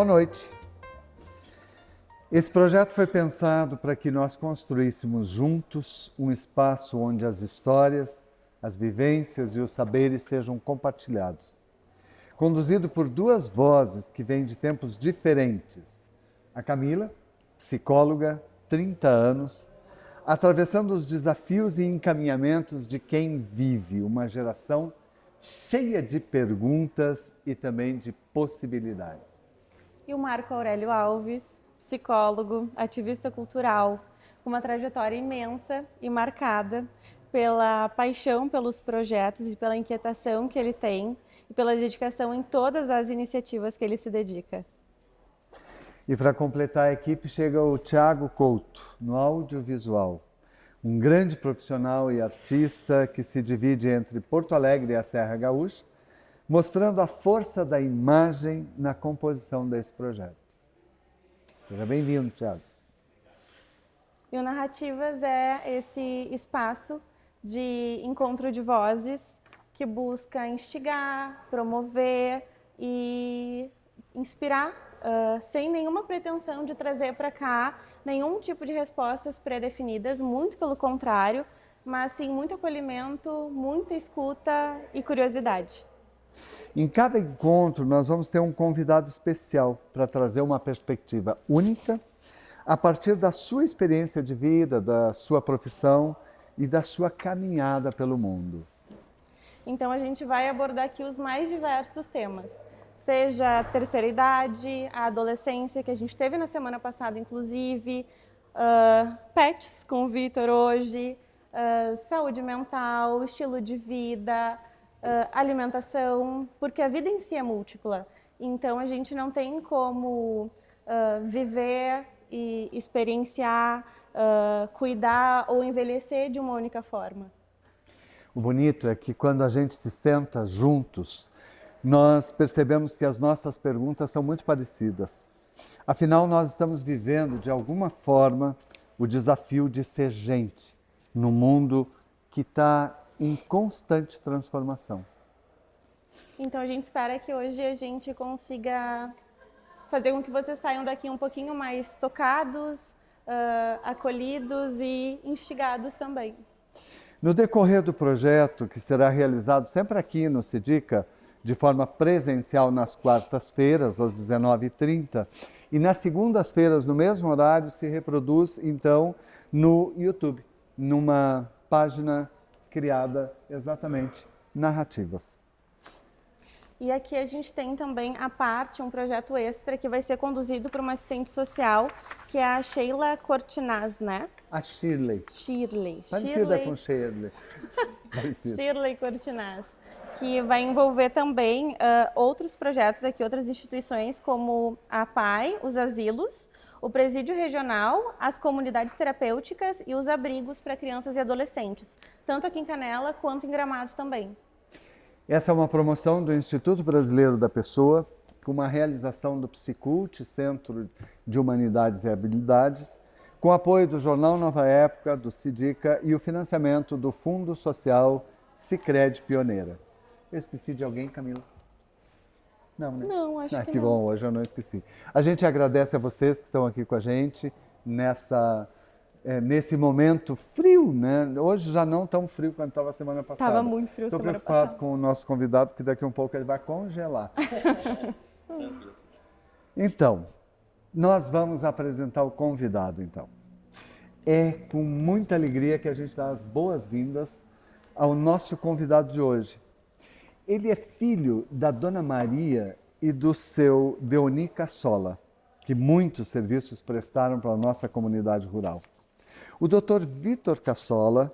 noite. Esse projeto foi pensado para que nós construíssemos juntos um espaço onde as histórias, as vivências e os saberes sejam compartilhados. Conduzido por duas vozes que vêm de tempos diferentes. A Camila, psicóloga, 30 anos, atravessando os desafios e encaminhamentos de quem vive uma geração cheia de perguntas e também de possibilidades. E o Marco Aurélio Alves, psicólogo, ativista cultural, com uma trajetória imensa e marcada pela paixão pelos projetos e pela inquietação que ele tem e pela dedicação em todas as iniciativas que ele se dedica. E para completar a equipe chega o Thiago Couto, no audiovisual. Um grande profissional e artista que se divide entre Porto Alegre e a Serra Gaúcha, mostrando a força da imagem na composição desse projeto. Seja bem-vindo, Thiago. E o Narrativas é esse espaço de encontro de vozes que busca instigar, promover e inspirar, sem nenhuma pretensão de trazer para cá nenhum tipo de respostas pré-definidas, muito pelo contrário, mas sim muito acolhimento, muita escuta e curiosidade. Em cada encontro, nós vamos ter um convidado especial para trazer uma perspectiva única a partir da sua experiência de vida, da sua profissão e da sua caminhada pelo mundo. Então a gente vai abordar aqui os mais diversos temas, seja a terceira idade, a adolescência, que a gente teve na semana passada, inclusive, pets com o Vitor hoje, saúde mental, estilo de vida, alimentação, porque a vida em si é múltipla. Então a gente não tem como viver e experienciar, cuidar ou envelhecer de uma única forma. O bonito é que quando a gente se senta juntos, nós percebemos que as nossas perguntas são muito parecidas. Afinal, nós estamos vivendo, de alguma forma, o desafio de ser gente num mundo que está em constante transformação. Então a gente espera que hoje a gente consiga fazer com que vocês saiam daqui um pouquinho mais tocados, acolhidos e instigados também. No decorrer do projeto, que será realizado sempre aqui no Sidica, de forma presencial nas quartas-feiras, às 19h30, e nas segundas-feiras, no mesmo horário, se reproduz, então, no YouTube, numa página criada exatamente Narrativas. E aqui a gente tem também a parte, um projeto extra que vai ser conduzido por uma assistente social, que é a Sheila Cortinaz, né? A Shirley. Parecida com Shirley. Shirley Cortinaz, que vai envolver também outros projetos aqui, outras instituições como a PAI, os asilos, o presídio regional, as comunidades terapêuticas e os abrigos para crianças e adolescentes, tanto aqui em Canela quanto em Gramado também. Essa é uma promoção do Instituto Brasileiro da Pessoa, com uma realização do Psicult, Centro de Humanidades e Habilidades, com apoio do Jornal Nova Época, do Sidica e o financiamento do Fundo Social Sicredi Pioneira. Eu esqueci de alguém, Camila? Não, né? Não, acho que que não. bom, hoje eu não esqueci. A gente agradece a vocês que estão aqui com a gente nesse momento frio, né? Hoje já não tão frio quanto estava semana passada. Estava muito frio semana passada. Estou preocupado com o nosso convidado, que daqui a um pouco ele vai congelar. Então, nós vamos apresentar o convidado, então. É com muita alegria que a gente dá as boas-vindas ao nosso convidado de hoje. Ele é filho da Dona Maria e do seu Deoni Cassola, que muitos serviços prestaram para a nossa comunidade rural. O Dr. Vitor Cassola,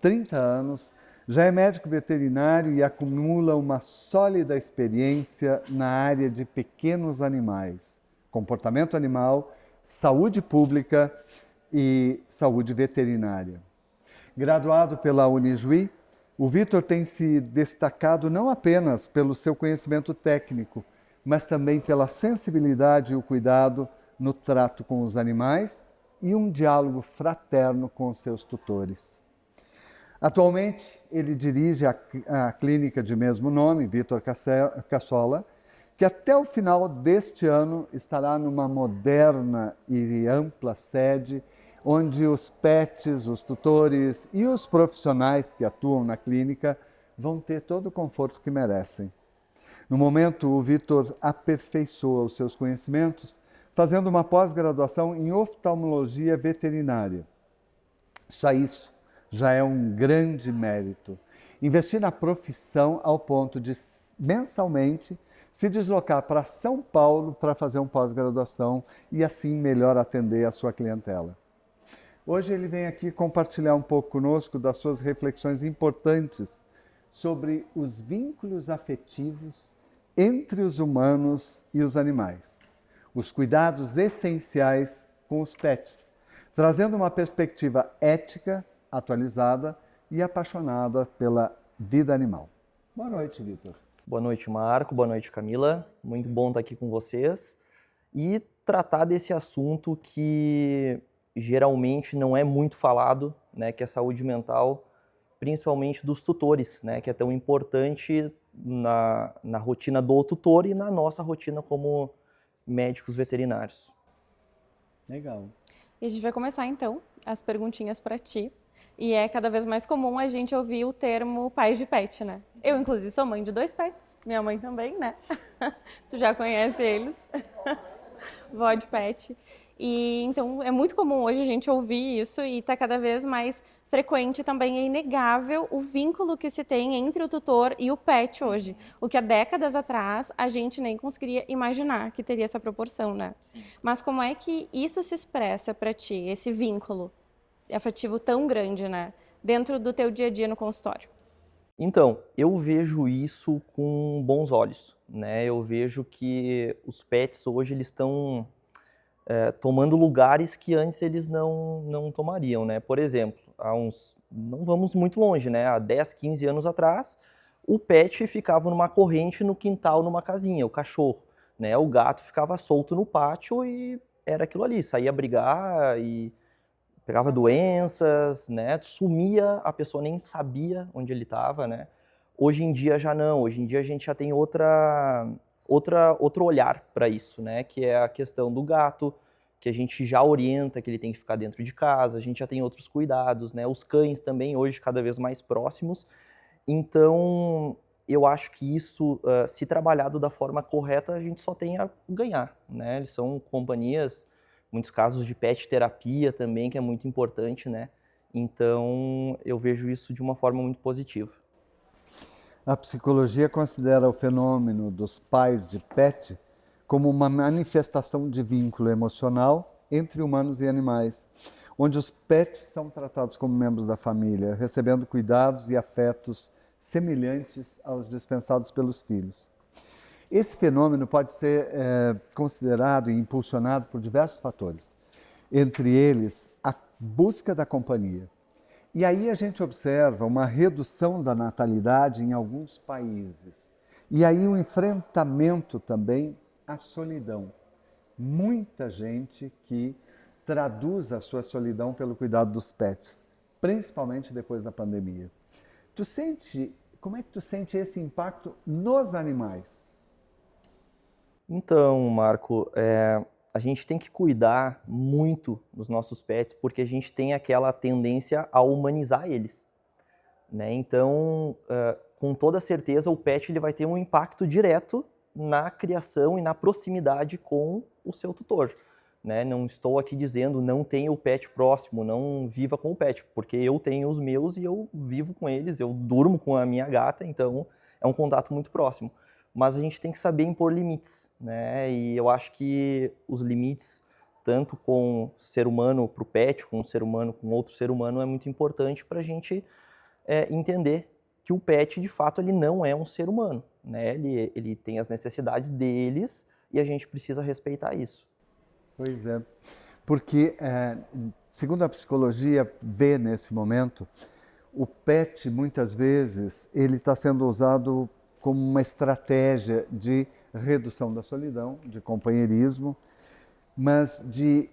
30 anos, já é médico veterinário e acumula uma sólida experiência na área de pequenos animais, comportamento animal, saúde pública e saúde veterinária. Graduado pela Unijuí, o Vitor tem se destacado não apenas pelo seu conhecimento técnico, mas também pela sensibilidade e o cuidado no trato com os animais e um diálogo fraterno com os seus tutores. Atualmente, ele dirige a clínica de mesmo nome, Vitor Cassola, que até o final deste ano estará numa moderna e ampla sede, onde os pets, os tutores e os profissionais que atuam na clínica vão ter todo o conforto que merecem. No momento, o Vitor aperfeiçoa os seus conhecimentos, fazendo uma pós-graduação em oftalmologia veterinária. Só isso já é um grande mérito. Investir na profissão ao ponto de, mensalmente, se deslocar para São Paulo para fazer uma pós-graduação e assim melhor atender a sua clientela. Hoje ele vem aqui compartilhar um pouco conosco das suas reflexões importantes sobre os vínculos afetivos entre os humanos e os animais, os cuidados essenciais com os pets, trazendo uma perspectiva ética, atualizada e apaixonada pela vida animal. Boa noite, Vitor. Boa noite, Marco. Boa noite, Camila. Muito bom estar aqui com vocês e tratar desse assunto que geralmente não é muito falado, né, que é a saúde mental, principalmente dos tutores, né, que é tão importante na rotina do tutor e na nossa rotina como médicos veterinários. Legal. E a gente vai começar então as perguntinhas para ti. E é cada vez mais comum a gente ouvir o termo pais de pet, né? Eu, inclusive, sou mãe de 2 pets. Minha mãe também, né? Tu já conhece eles. Vó de pet. E então é muito comum hoje a gente ouvir isso e está cada vez mais frequente também. É inegável o vínculo que se tem entre o tutor e o pet hoje. O que há décadas atrás a gente nem conseguiria imaginar que teria essa proporção, né? Sim. Mas como é que isso se expressa para ti, esse vínculo afetivo tão grande, né? Dentro do teu dia a dia no consultório? Então, eu vejo isso com bons olhos, né? Eu vejo que os pets hoje eles estão tomando lugares que antes eles não tomariam, né? Por exemplo, não vamos muito longe, né? Há 10, 15 anos atrás, o pet ficava numa corrente no quintal, numa casinha, o cachorro, né? O gato ficava solto no pátio e era aquilo ali, saía brigar e pegava doenças, né? Sumia, a pessoa nem sabia onde ele estava, né? Hoje em dia já não, hoje em dia a gente já tem outro olhar para isso, né? Que é a questão do gato, que a gente já orienta que ele tem que ficar dentro de casa, a gente já tem outros cuidados, né? Os cães também hoje cada vez mais próximos. Então, eu acho que isso, se trabalhado da forma correta, a gente só tem a ganhar, né? Eles são companhias, muitos casos de pet terapia também, que é muito importante, né? Então, eu vejo isso de uma forma muito positiva. A psicologia considera o fenômeno dos pais de pet como uma manifestação de vínculo emocional entre humanos e animais, onde os pets são tratados como membros da família, recebendo cuidados e afetos semelhantes aos dispensados pelos filhos. Esse fenômeno pode ser considerado e impulsionado por diversos fatores, entre eles a busca da companhia. E aí a gente observa uma redução da natalidade em alguns países. E aí um enfrentamento também à solidão. Muita gente que traduz a sua solidão pelo cuidado dos pets, principalmente depois da pandemia. Como é que tu sente esse impacto nos animais? Então, Marco, a gente tem que cuidar muito dos nossos pets, porque a gente tem aquela tendência a humanizar eles, né? Então, com toda certeza, o pet ele vai ter um impacto direto na criação e na proximidade com o seu tutor, né? Não estou aqui dizendo não tenha o pet próximo, não viva com o pet, porque eu tenho os meus e eu vivo com eles, eu durmo com a minha gata, então é um contato muito próximo. Mas a gente tem que saber impor limites, né? E eu acho que os limites, tanto com o ser humano para o pet, com o ser humano com outro ser humano, é muito importante para a gente entender que o pet, de fato, ele não é um ser humano, né? Ele tem as necessidades deles e a gente precisa respeitar isso. Pois é, porque, segundo a psicologia vê nesse momento, o pet, muitas vezes, ele está sendo usado como uma estratégia de redução da solidão, de companheirismo, mas de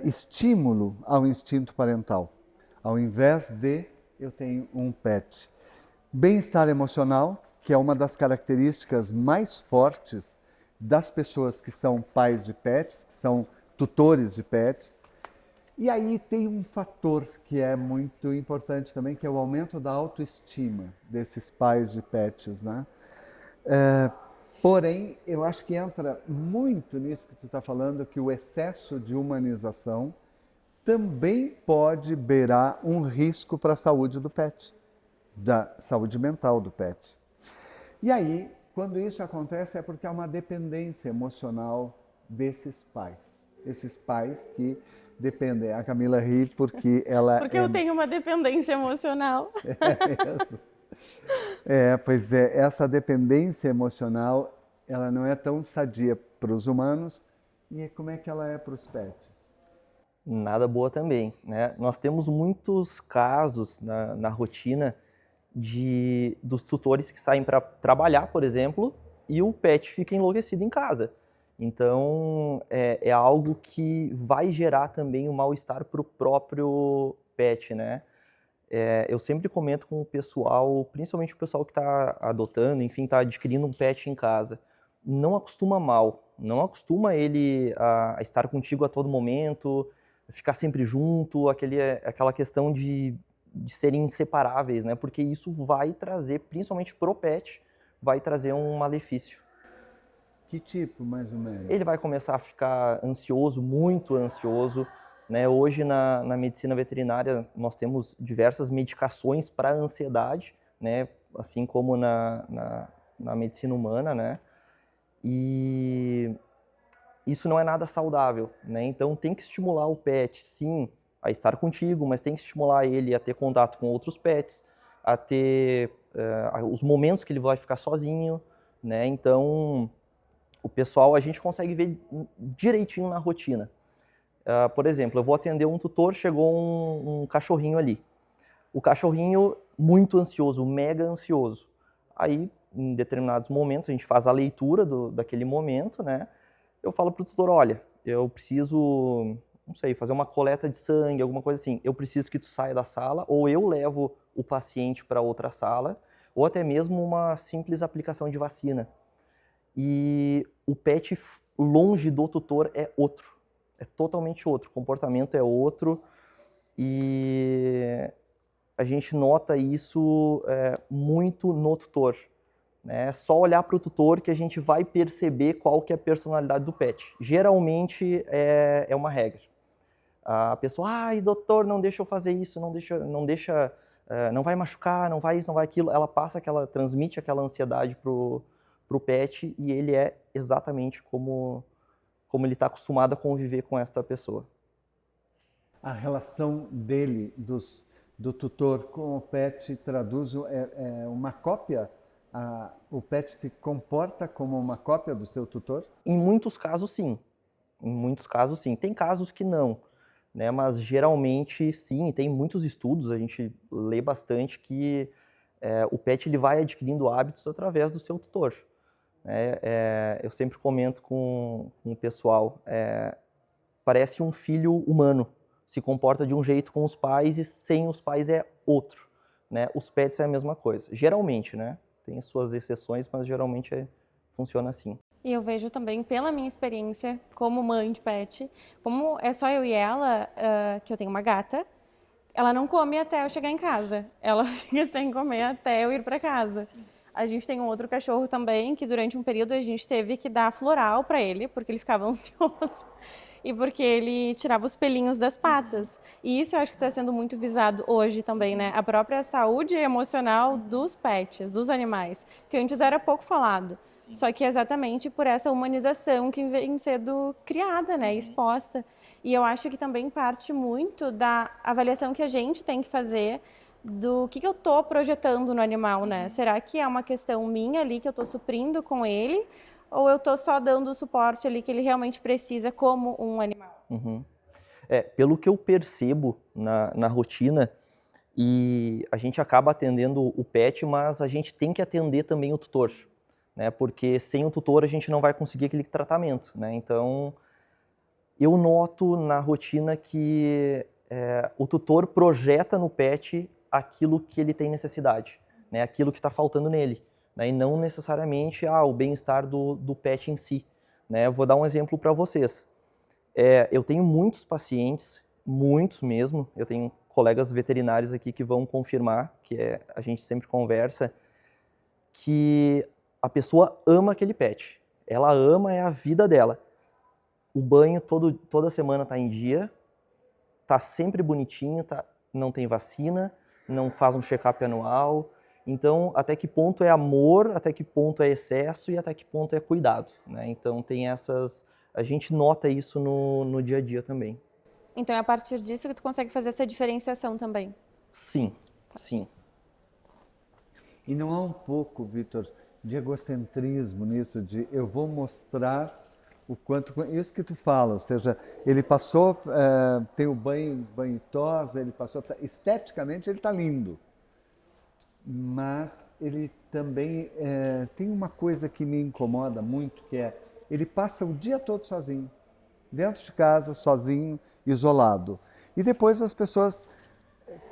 estímulo ao instinto parental. Ao invés de eu tenho um pet. Bem-estar emocional, que é uma das características mais fortes das pessoas que são pais de pets, que são tutores de pets. E aí tem um fator que é muito importante também, que é o aumento da autoestima desses pais de pets, né? Porém, eu acho que entra muito nisso que tu está falando, que o excesso de humanização também pode beirar um risco para a saúde do pet, da saúde mental do pet. E aí, quando isso acontece, é porque há uma dependência emocional desses pais. Esses pais que dependem. A Camila ri porque ela Porque eu tenho uma dependência emocional. Pois é, essa dependência emocional, ela não é tão sadia para os humanos. E como é que ela é para os pets? Nada boa também, né? Nós temos muitos casos na rotina dos tutores que saem para trabalhar, por exemplo, e o pet fica enlouquecido em casa. Então, é algo que vai gerar também um mal-estar para o próprio pet, né? Eu sempre comento com o pessoal, principalmente o pessoal que está adotando, enfim, está adquirindo um pet em casa. Não acostuma mal, não acostuma ele a estar contigo a todo momento, ficar sempre junto, aquela questão de serem inseparáveis, né? Porque isso vai trazer, principalmente pro pet, vai trazer um malefício. Que tipo, mais ou menos? Ele vai começar a ficar ansioso, muito ansioso, né? Hoje, na medicina veterinária, nós temos diversas medicações para ansiedade, né? Assim como na medicina humana, né? E isso não é nada saudável, né? Então tem que estimular o pet, sim, a estar contigo, mas tem que estimular ele a ter contato com outros pets, a ter os momentos que ele vai ficar sozinho, né? Então, o pessoal, a gente consegue ver direitinho na rotina. Por exemplo, eu vou atender um tutor, chegou um cachorrinho ali. O cachorrinho muito ansioso, mega ansioso. Aí, em determinados momentos, a gente faz a leitura daquele momento, né? Eu falo pro tutor, olha, eu preciso, não sei, fazer uma coleta de sangue, alguma coisa assim. Eu preciso que tu saia da sala, ou eu levo o paciente para outra sala, ou até mesmo uma simples aplicação de vacina. E o pet longe do tutor é outro, é totalmente outro, o comportamento é outro, e a gente nota isso muito no tutor. É só olhar para o tutor que a gente vai perceber qual que é a personalidade do pet. Geralmente é uma regra. A pessoa, ai, doutor, não deixa eu fazer isso, não vai machucar, não vai isso, não vai aquilo. Ela transmite aquela ansiedade pro pet e ele é exatamente como ele está acostumado a conviver com esta pessoa. A relação dele, do tutor com o pet, traduz uma cópia? O pet se comporta como uma cópia do seu tutor? Em muitos casos, sim. Em muitos casos, sim. Tem casos que não, né? Mas geralmente, sim. E tem muitos estudos, a gente lê bastante, que o pet ele vai adquirindo hábitos através do seu tutor. Eu sempre comento com o pessoal, parece um filho humano. Se comporta de um jeito com os pais e sem os pais é outro, né? Os pets é a mesma coisa. Geralmente, né? Tem suas exceções, mas geralmente funciona assim. E eu vejo também, pela minha experiência como mãe de pet, como é só eu e ela, que eu tenho uma gata, ela não come até eu chegar em casa. Ela fica sem comer até eu ir para casa. Sim. A gente tem um outro cachorro também, que durante um período a gente teve que dar floral para ele, porque ele ficava ansioso. E porque ele tirava os pelinhos das patas. E isso eu acho que está sendo muito visado hoje também, né? A própria saúde emocional dos pets, dos animais, que antes era pouco falado. Sim. Só que exatamente por essa humanização que vem sendo criada, né? Exposta. E eu acho que também parte muito da avaliação que a gente tem que fazer do que eu estou projetando no animal, né? Será que é uma questão minha ali que eu estou suprindo com ele? Ou eu estou só dando o suporte ali que ele realmente precisa como um animal? Uhum. Pelo que eu percebo na rotina, e a gente acaba atendendo o pet, mas a gente tem que atender também o tutor, né? Porque sem o tutor a gente não vai conseguir aquele tratamento, né? Então, eu noto na rotina que o tutor projeta no pet aquilo que ele tem necessidade, né? Aquilo que está faltando nele, né? E não necessariamente o bem-estar do pet em si. né? Eu vou dar um exemplo para vocês. Eu tenho muitos pacientes, muitos mesmo, eu tenho colegas veterinários aqui que vão confirmar, a gente sempre conversa, que a pessoa ama aquele pet. Ela ama, é a vida dela. O banho toda semana está em dia, está sempre bonitinho, não tem vacina, não faz um check-up anual. Então, até que ponto é amor, até que ponto é excesso e até que ponto é cuidado, né? Então, a gente nota isso no dia a dia também. Então é a partir disso que tu consegue fazer essa diferenciação também. Sim, sim. E não há um pouco, Vitor, de egocentrismo nisso, de eu vou mostrar o quanto... Isso que tu fala, ou seja, ele passou, tem o banho tosa, ele passou... Esteticamente ele está lindo, mas ele também tem uma coisa que me incomoda muito, que é, ele passa o dia todo sozinho, dentro de casa, sozinho, isolado. E depois as pessoas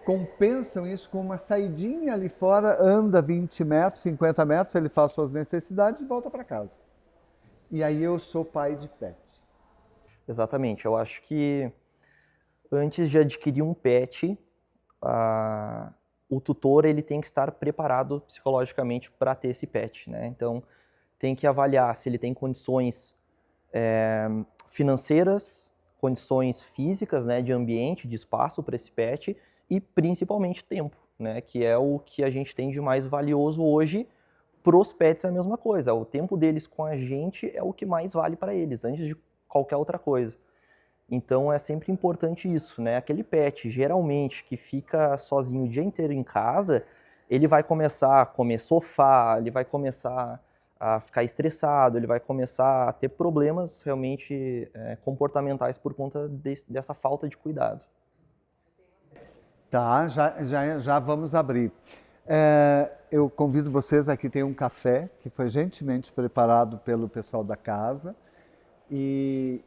compensam isso com uma saidinha ali fora, anda 20 metros, 50 metros, ele faz suas necessidades e volta para casa. E aí eu sou pai de pet. Exatamente. Eu acho que antes de adquirir um pet, o tutor ele tem que estar preparado psicologicamente para ter esse pet, né? Então, tem que avaliar se ele tem condições financeiras, condições físicas, né, de ambiente, de espaço para esse pet e principalmente tempo, né, que é o que a gente tem de mais valioso hoje. Para os pets é a mesma coisa, o tempo deles com a gente é o que mais vale para eles, antes de qualquer outra coisa. Então é sempre importante isso, né? Aquele pet, geralmente, que fica sozinho o dia inteiro em casa, ele vai começar a comer sofá, ele vai começar a ficar estressado, ele vai começar a ter problemas realmente comportamentais por conta dessa falta de cuidado. Tá, já vamos abrir. Eu convido vocês, aqui tem um café que foi gentilmente preparado pelo pessoal da casa e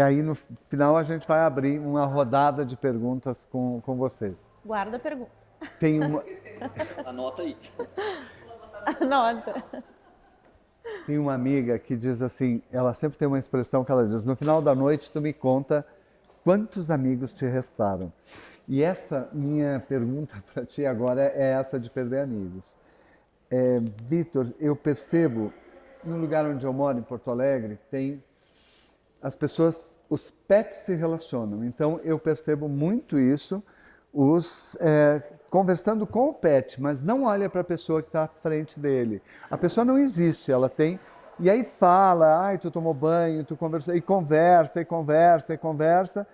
aí no final a gente vai abrir uma rodada de perguntas com vocês. Guarda a pergunta. Tem uma... Anota aí. Anota. Tem uma amiga que diz assim, ela sempre tem uma expressão que ela diz, no final da noite tu me conta quantos amigos te restaram. E essa minha pergunta para ti agora é essa de perder amigos. Vitor, eu percebo, no lugar onde eu moro, em Porto Alegre, as pessoas, os pets se relacionam. Então eu percebo muito isso, conversando com o pet, mas não olha para a pessoa que está à frente dele. A pessoa não existe, ela tem... E aí fala, ai, tu tomou banho, tu conversou, e conversa, e conversa, e conversa,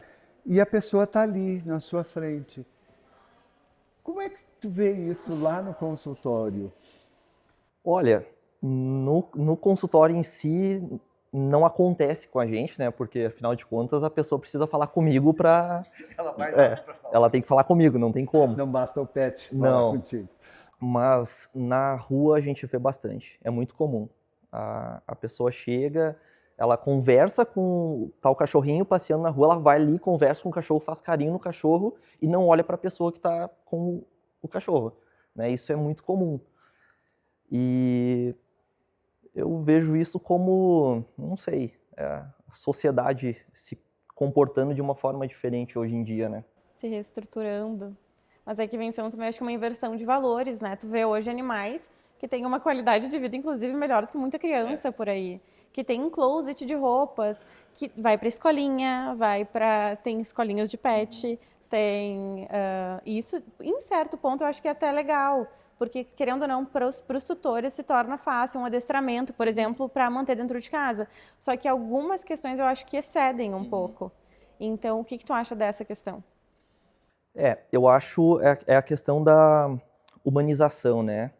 e a pessoa está ali, na sua frente. Como é que tu vê isso lá no consultório? Olha, no consultório em si não acontece com a gente, né? Porque, afinal de contas, a pessoa precisa falar comigo para... Ela tem que falar comigo, não tem como. Não basta o pet falar contigo. Mas na rua a gente vê bastante, é muito comum. A pessoa chega, ela conversa com o cachorrinho passeando na rua, ela vai ali, conversa com o cachorro, faz carinho no cachorro e não olha para a pessoa que está com o cachorro, né? Isso é muito comum. E eu vejo isso como, não sei, a sociedade se comportando de uma forma diferente hoje em dia, né? Se reestruturando. Mas é que vem sendo também, acho que uma inversão de valores, né? Tu vê hoje animais que têm uma qualidade de vida, inclusive, melhor do que muita criança por aí. Que tem um closet de roupas, que vai para escolinha, tem escolinhas de pet, tem... isso, em certo ponto, eu acho que é até legal. Porque, querendo ou não, para os tutores se torna fácil um adestramento, por exemplo, para manter dentro de casa. Só que algumas questões eu acho que excedem um pouco. Então, o que tu acha dessa questão? Eu acho a questão da humanização, né?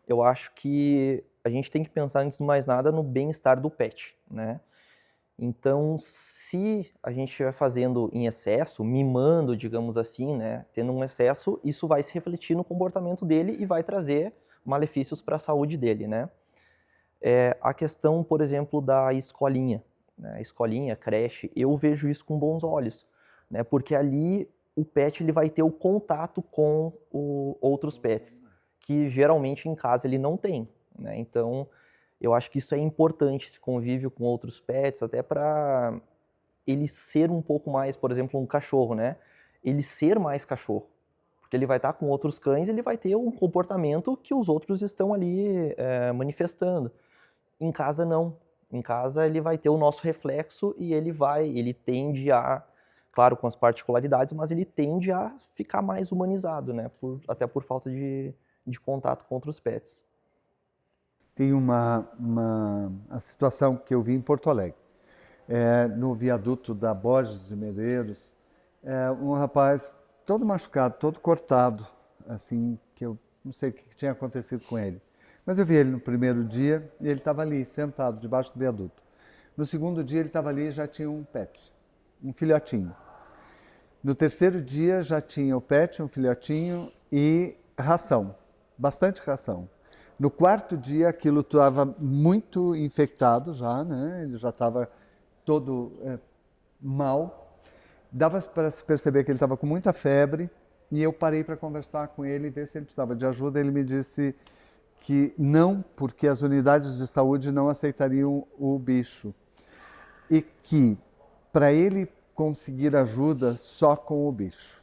Eu acho que a gente tem que pensar, antes de mais nada, no bem-estar do pet, né? Então, se a gente estiver fazendo em excesso, mimando, digamos assim, né, tendo um excesso, isso vai se refletir no comportamento dele e vai trazer malefícios para a saúde dele, né? A questão, por exemplo, da escolinha, né? Escolinha, creche, eu vejo isso com bons olhos, né? Porque ali o pet ele vai ter o contato com outros pets, que geralmente em casa ele não tem, né? Então, Eu acho que isso é importante, esse convívio com outros pets, até para ele ser um pouco mais, por exemplo, um cachorro, né? Ele ser mais cachorro. Porque ele vai estar com outros cães, ele vai ter um comportamento que os outros estão ali manifestando. Em casa, não. Em casa, ele vai ter o nosso reflexo e ele tende a, claro, com as particularidades, mas ele tende a ficar mais humanizado, né? Até por falta de contato com outros pets. Tem a situação que eu vi em Porto Alegre. No viaduto da Borges de Medeiros, um rapaz todo machucado, todo cortado, assim, que eu não sei o que tinha acontecido com ele. Mas eu vi ele no primeiro dia e ele estava ali, sentado, debaixo do viaduto. No segundo dia ele estava ali e já tinha um pet, um filhotinho. No terceiro dia já tinha o pet, um filhotinho e ração, bastante ração. No quarto dia aquilo estava muito infectado já, né? Ele já estava todo mal. Dava para se perceber que ele estava com muita febre e eu parei para conversar com ele e ver se ele precisava de ajuda. Ele me disse que não, porque as unidades de saúde não aceitariam o bicho e que para ele conseguir ajuda só com o bicho.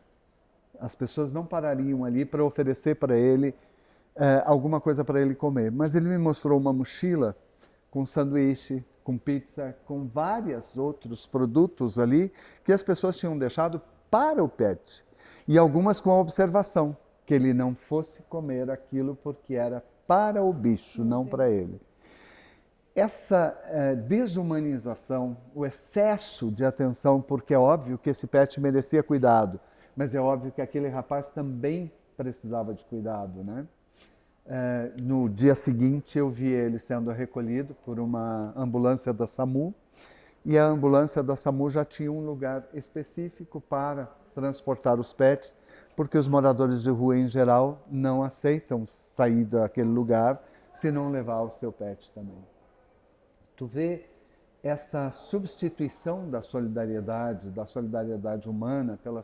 As pessoas não parariam ali para oferecer para ele alguma coisa para ele comer. Mas ele me mostrou uma mochila com sanduíche, com pizza, com vários outros produtos ali que as pessoas tinham deixado para o pet. E algumas com a observação que ele não fosse comer aquilo porque era para o bicho, não para ele. Essa desumanização, o excesso de atenção, porque é óbvio que esse pet merecia cuidado, mas é óbvio que aquele rapaz também precisava de cuidado, né? No dia seguinte eu vi ele sendo recolhido por uma ambulância da SAMU e a ambulância da SAMU já tinha um lugar específico para transportar os pets, porque os moradores de rua em geral não aceitam sair daquele lugar se não levar o seu pet também. Tu vê essa substituição da solidariedade humana pela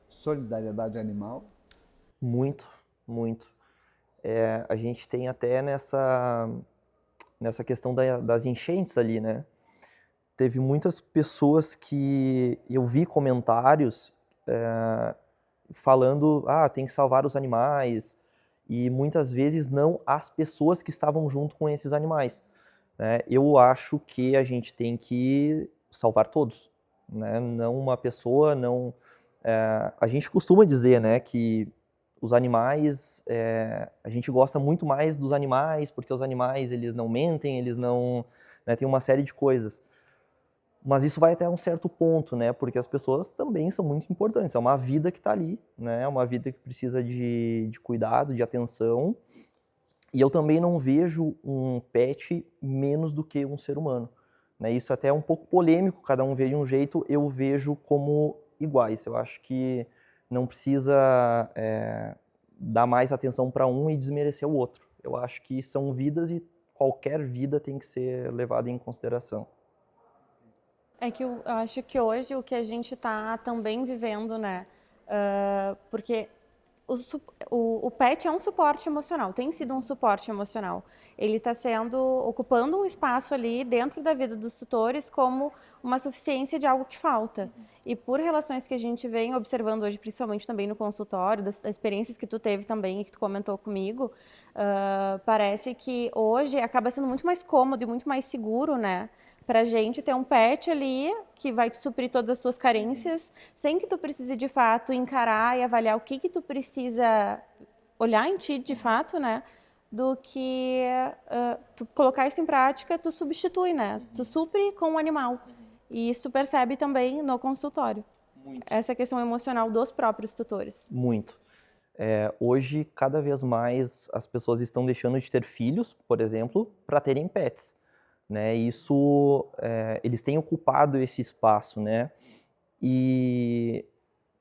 solidariedade animal? Muito, muito. A gente tem até nessa questão das enchentes ali, né? Teve muitas pessoas que eu vi comentários falando, tem que salvar os animais, e muitas vezes não as pessoas que estavam junto com esses animais, né? Eu acho que a gente tem que salvar todos, né? Não uma pessoa, não... a gente costuma dizer, né, que os animais, a gente gosta muito mais dos animais, porque os animais, eles não mentem, eles não... né, tem uma série de coisas. Mas isso vai até um certo ponto, né, porque as pessoas também são muito importantes. É uma vida que está ali, né, é uma vida que precisa de cuidado, de atenção. E eu também não vejo um pet menos do que um ser humano, né? Isso até é um pouco polêmico, cada um vê de um jeito, eu vejo como iguais. Eu acho que não precisa dar mais atenção para um e desmerecer o outro. Eu acho que são vidas e qualquer vida tem que ser levada em consideração. É que eu acho que hoje o que a gente está também vivendo, né? Porque o pet é um suporte emocional, tem sido um suporte emocional. Ele está ocupando um espaço ali dentro da vida dos tutores como uma suficiência de algo que falta. E por relações que a gente vem observando hoje, principalmente também no consultório, das experiências que tu teve também e que tu comentou comigo, parece que hoje acaba sendo muito mais cômodo e muito mais seguro, né? Pra gente ter um pet ali que vai te suprir todas as tuas carências, sem que tu precise de fato encarar e avaliar o que tu precisa olhar em ti de fato, né? Do que tu colocar isso em prática, tu substitui, né? Tu supre com o animal. E isso tu percebe também no consultório. Muito. Essa questão emocional dos próprios tutores. Muito. Hoje, cada vez mais, as pessoas estão deixando de ter filhos, por exemplo, para terem pets. Né, isso, eles têm ocupado esse espaço, né? E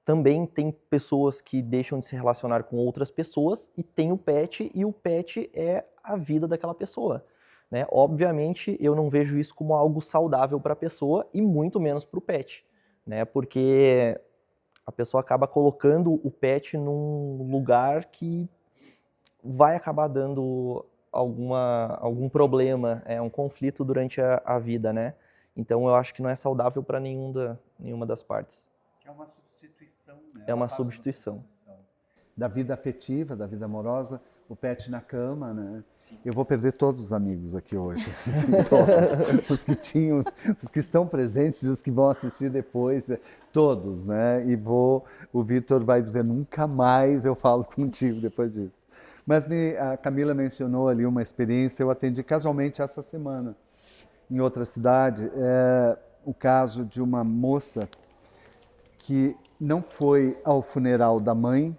também tem pessoas que deixam de se relacionar com outras pessoas e tem o pet, e o pet é a vida daquela pessoa, né? Obviamente, eu não vejo isso como algo saudável para a pessoa e muito menos para o pet, né? Porque a pessoa acaba colocando o pet num lugar que vai acabar dando algum problema, um conflito durante a vida, né? Então eu acho que não é saudável para nenhuma das partes. É uma substituição, né? É uma substituição. Da vida afetiva, da vida amorosa, o pet na cama, né? Eu vou perder todos os amigos aqui hoje, todos, os que estão presentes e os que vão assistir depois, todos, né? O Vitor vai dizer, nunca mais eu falo contigo depois disso. Mas a Camila mencionou ali uma experiência, eu atendi casualmente essa semana, em outra cidade, o caso de uma moça que não foi ao funeral da mãe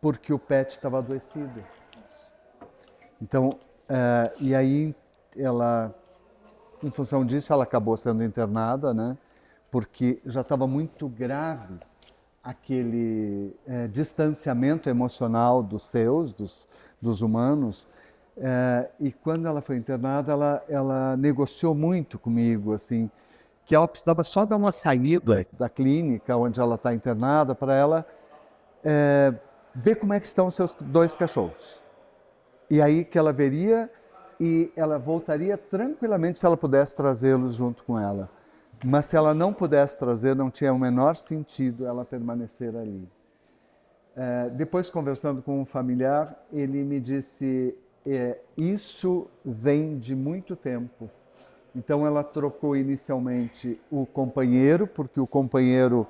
porque o pet estava adoecido. Então, e aí ela, em função disso, ela acabou sendo internada, né? Porque já estava muito grave aquele distanciamento emocional dos humanos. E quando ela foi internada, ela negociou muito comigo, assim, que ela precisava só dar uma saída da clínica onde ela está internada para ela ver como é que estão os seus 2 cachorros. E aí que ela veria e ela voltaria tranquilamente se ela pudesse trazê-los junto com ela. Mas se ela não pudesse trazer, não tinha o menor sentido ela permanecer ali. Depois, conversando com um familiar, ele me disse, isso vem de muito tempo. Então ela trocou inicialmente o companheiro, porque o companheiro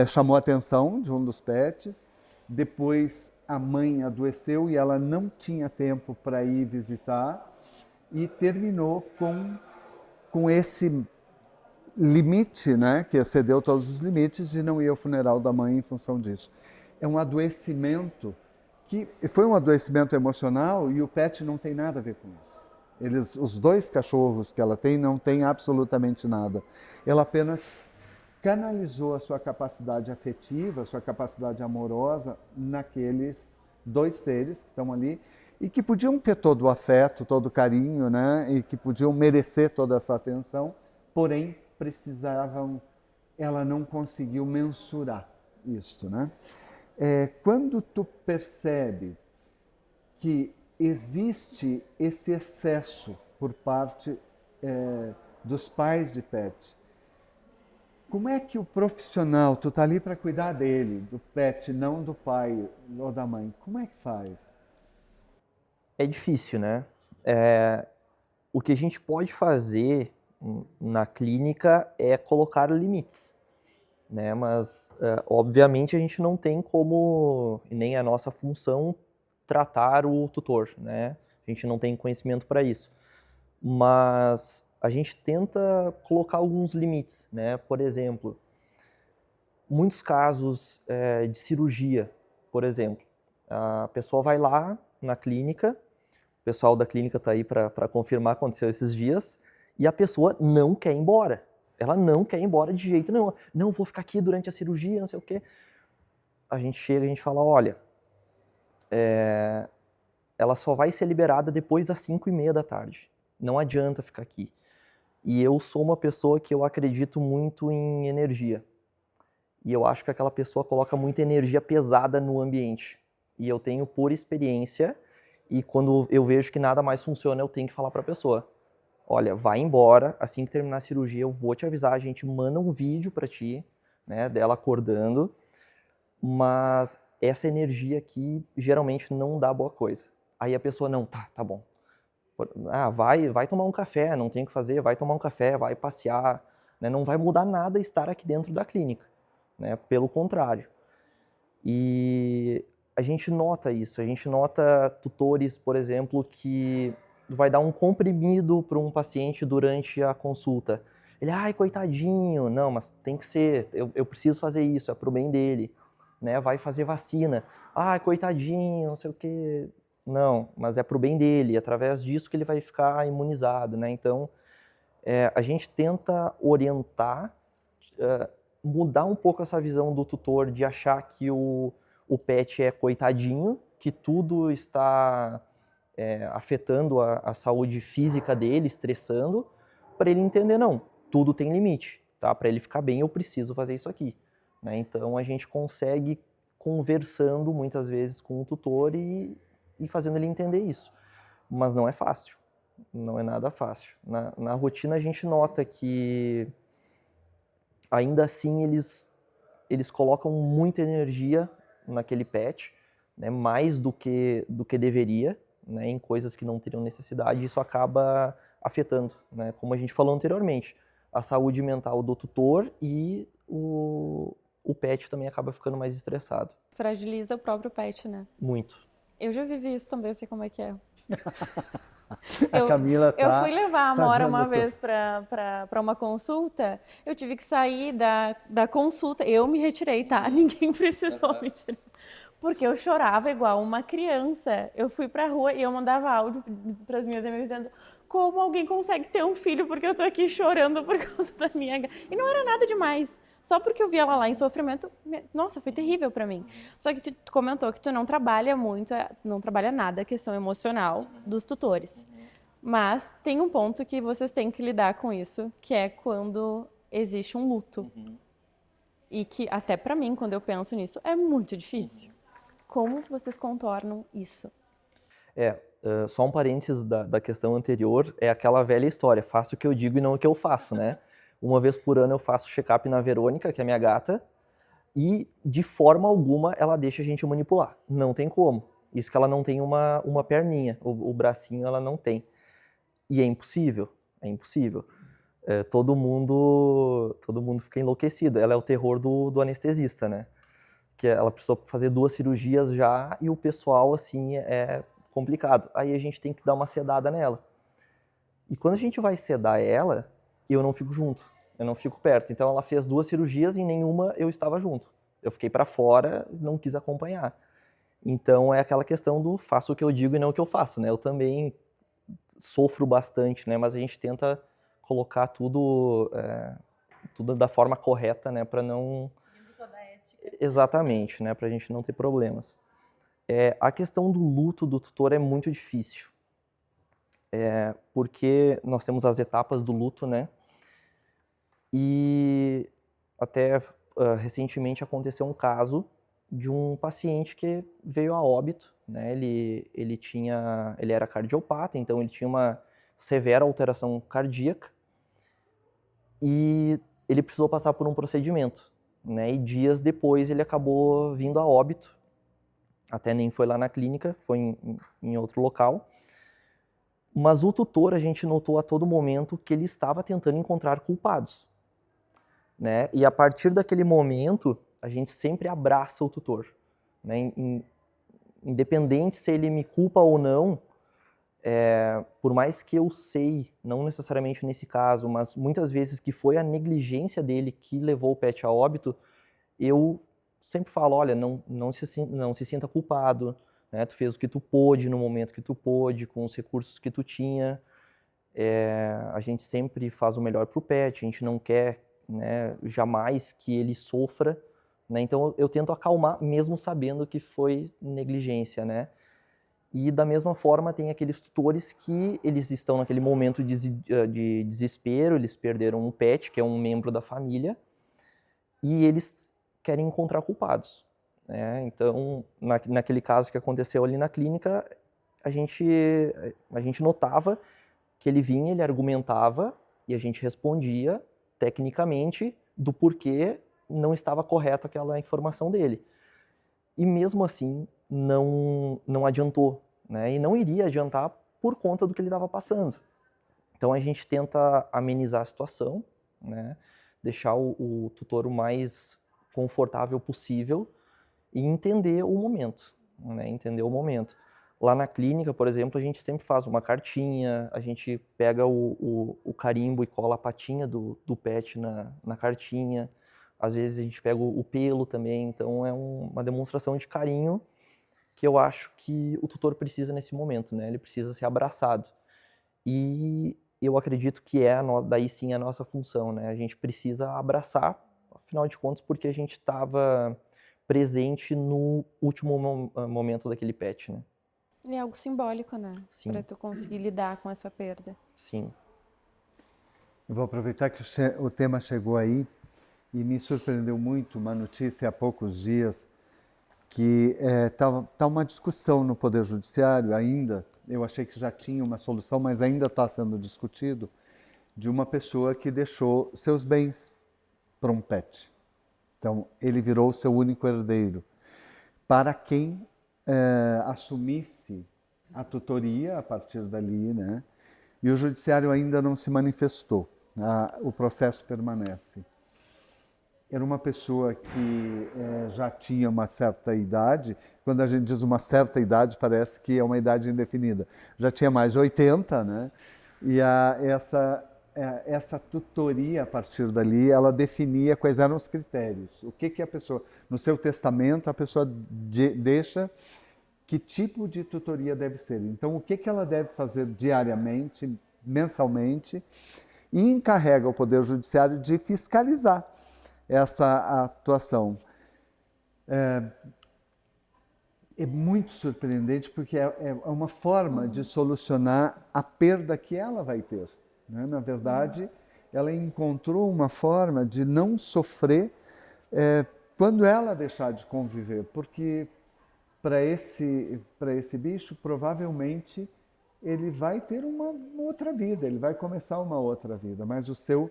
chamou a atenção de um dos pets. Depois a mãe adoeceu e ela não tinha tempo para ir visitar e terminou com esse limite, né, que excedeu todos os limites de não ir ao funeral da mãe em função disso. É um adoecimento que foi um adoecimento emocional e o pet não tem nada a ver com isso. Os 2 cachorros que ela tem não tem absolutamente nada. Ela apenas canalizou a sua capacidade afetiva, a sua capacidade amorosa naqueles 2 seres que estão ali e que podiam ter todo o afeto, todo o carinho, né? E que podiam merecer toda essa atenção, porém precisavam, ela não conseguiu mensurar isto, né? Quando tu percebe que existe esse excesso por parte dos pais de pet, como é que o profissional, tu tá ali para cuidar dele, do pet, não do pai ou da mãe, como é que faz? É difícil, né? O que a gente pode fazer na clínica é colocar limites, né? Mas, obviamente, a gente não tem como, e nem é a nossa função, tratar o tutor, né? A gente não tem conhecimento para isso. Mas a gente tenta colocar alguns limites, né? Por exemplo, muitos casos de cirurgia, por exemplo. A pessoa vai lá na clínica, o pessoal da clínica está aí para confirmar, aconteceu esses dias, e a pessoa não quer ir embora. Ela não quer ir embora de jeito nenhum. Não, vou ficar aqui durante a cirurgia, não sei o quê. A gente chega e a gente fala, olha, ela só vai ser liberada depois das 5:30 da tarde. Não adianta ficar aqui. E eu sou uma pessoa que eu acredito muito em energia. E eu acho que aquela pessoa coloca muita energia pesada no ambiente. E eu tenho por experiência, e quando eu vejo que nada mais funciona, eu tenho que falar para a pessoa, olha, vai embora, assim que terminar a cirurgia eu vou te avisar, a gente manda um vídeo para ti, né, dela acordando, mas essa energia aqui geralmente não dá boa coisa. Aí a pessoa, não, tá bom. Vai tomar um café, não tem o que fazer, vai tomar um café, vai passear, né, não vai mudar nada estar aqui dentro da clínica, né, pelo contrário. E a gente nota isso, a gente nota tutores, por exemplo, que vai dar um comprimido para um paciente durante a consulta. Ele, ai, coitadinho, não, mas tem que ser, eu preciso fazer isso, é pro bem dele, né? Vai fazer vacina, ai, coitadinho, não sei o quê. Não, mas é pro bem dele, é através disso que ele vai ficar imunizado, né? Então, a gente tenta orientar, mudar um pouco essa visão do tutor de achar que o pet é coitadinho, que tudo está afetando a saúde física dele, estressando, para ele entender, não, tudo tem limite, tá? Para ele ficar bem, eu preciso fazer isso aqui, né? Então a gente consegue conversando muitas vezes com o tutor e fazendo ele entender isso. mas não é fácil, não é nada fácil. Na rotina a gente nota que ainda assim eles colocam muita energia naquele pet, né, mais do que deveria, né, em coisas que não teriam necessidade, e isso acaba afetando, né, como a gente falou anteriormente, a saúde mental do tutor e o pet também acaba ficando mais estressado. Fragiliza o próprio pet, né? Muito. Eu já vivi isso também, eu sei como é que é. A Camila Eu tá fui levar a Amora fazendo uma tudo. vez para uma consulta, eu tive que sair da consulta, eu me retirei, tá? Ninguém precisou me tirar. Porque eu chorava igual uma criança. Eu fui pra rua e eu mandava áudio para as minhas amigas dizendo como alguém consegue ter um filho porque eu tô aqui chorando por causa da minha gata. E não era nada demais. Só porque eu vi ela lá em sofrimento, nossa, foi terrível pra mim. Só que tu comentou que tu não trabalha muito, não trabalha nada a questão emocional dos tutores. Mas tem um ponto que vocês têm que lidar com isso, que é quando existe um luto. E que até pra mim, quando eu penso nisso, é muito difícil. Como vocês contornam isso? Só um parênteses da questão anterior, é aquela velha história, faço o que eu digo e não o que eu faço, né? Uma vez por ano eu faço check-up na Verônica, que é a minha gata, e de forma alguma ela deixa a gente manipular. Não tem como. Isso que ela não tem uma perninha, o bracinho ela não tem. E é impossível, é impossível. Todo mundo fica enlouquecido. Ela é o terror do anestesista, né? Que ela precisou fazer 2 cirurgias já e o pessoal, assim, é complicado. Aí a gente tem que dar uma sedada nela. E quando a gente vai sedar ela, eu não fico junto, eu não fico perto. Então ela fez 2 cirurgias e em nenhuma eu estava junto. Eu fiquei para fora, não quis acompanhar. Então é aquela questão do faço o que eu digo e não o que eu faço, né? Eu também sofro bastante, né? Mas a gente tenta colocar tudo da forma correta, né? Para não... Seguindo toda a ética. Exatamente, né? Para a gente não ter problemas. A questão do luto do tutor é muito difícil. Porque nós temos as etapas do luto, né? E até recentemente aconteceu um caso de um paciente que veio a óbito, né? Ele era cardiopata, então ele tinha uma severa alteração cardíaca e ele precisou passar por um procedimento, né? E dias depois ele acabou vindo a óbito, até nem foi lá na clínica, foi em outro local. Mas o tutor, a gente notou a todo momento que ele estava tentando encontrar culpados, né? E a partir daquele momento, a gente sempre abraça o tutor, né? Independente se ele me culpa ou não, por mais que eu sei, não necessariamente nesse caso, mas muitas vezes que foi a negligência dele que levou o pet a óbito, eu sempre falo, olha, não se sinta culpado, né? Tu fez o que tu pôde no momento que tu pôde, com os recursos que tu tinha. A gente sempre faz o melhor pro pet, a gente não quer, né, jamais que ele sofra, né? Então eu tento acalmar, mesmo sabendo que foi negligência, né? E da mesma forma tem aqueles tutores que eles estão naquele momento de desespero, eles perderam um pet, que é um membro da família, e eles querem encontrar culpados, né? Então, naquele caso que aconteceu ali na clínica, a gente notava que ele vinha, ele argumentava e a gente respondia tecnicamente do porquê não estava correta aquela informação dele. E mesmo assim, não adiantou, né? E não iria adiantar por conta do que ele estava passando. Então a gente tenta amenizar a situação, né? Deixar o tutor o mais confortável possível e entender o momento, né? Entender o momento. Lá na clínica, por exemplo, a gente sempre faz uma cartinha, a gente pega o carimbo e cola a patinha do pet na cartinha. Às vezes a gente pega o pelo também, então é uma demonstração de carinho que eu acho que o tutor precisa nesse momento, né? Ele precisa ser abraçado. E eu acredito que daí sim a nossa função, né? A gente precisa abraçar, afinal de contas, porque a gente estava presente no último momento daquele pet, né? É algo simbólico, né? Sim. Para tu conseguir lidar com essa perda. Sim. Eu vou aproveitar que o tema chegou aí e me surpreendeu muito uma notícia há poucos dias que tá uma discussão no Poder Judiciário ainda, eu achei que já tinha uma solução, mas ainda está sendo discutido, de uma pessoa que deixou seus bens para um pet. Então, ele virou o seu único herdeiro. Para quem assumisse a tutoria a partir dali, né? E o judiciário ainda não se manifestou, o processo permanece. Era uma pessoa que já tinha uma certa idade. Quando a gente diz uma certa idade, parece que é uma idade indefinida. Já tinha mais de 80, né? E essa tutoria, a partir dali, ela definia quais eram os critérios. O que a pessoa, no seu testamento, a pessoa deixa que tipo de tutoria deve ser. Então, o que ela deve fazer diariamente, mensalmente, e encarrega o Poder Judiciário de fiscalizar essa atuação. É muito surpreendente porque é uma forma de solucionar a perda que ela vai ter, né? Na verdade, ela encontrou uma forma de não sofrer quando ela deixar de conviver, porque para esse bicho, provavelmente, ele vai ter uma outra vida, ele vai começar uma outra vida, mas o seu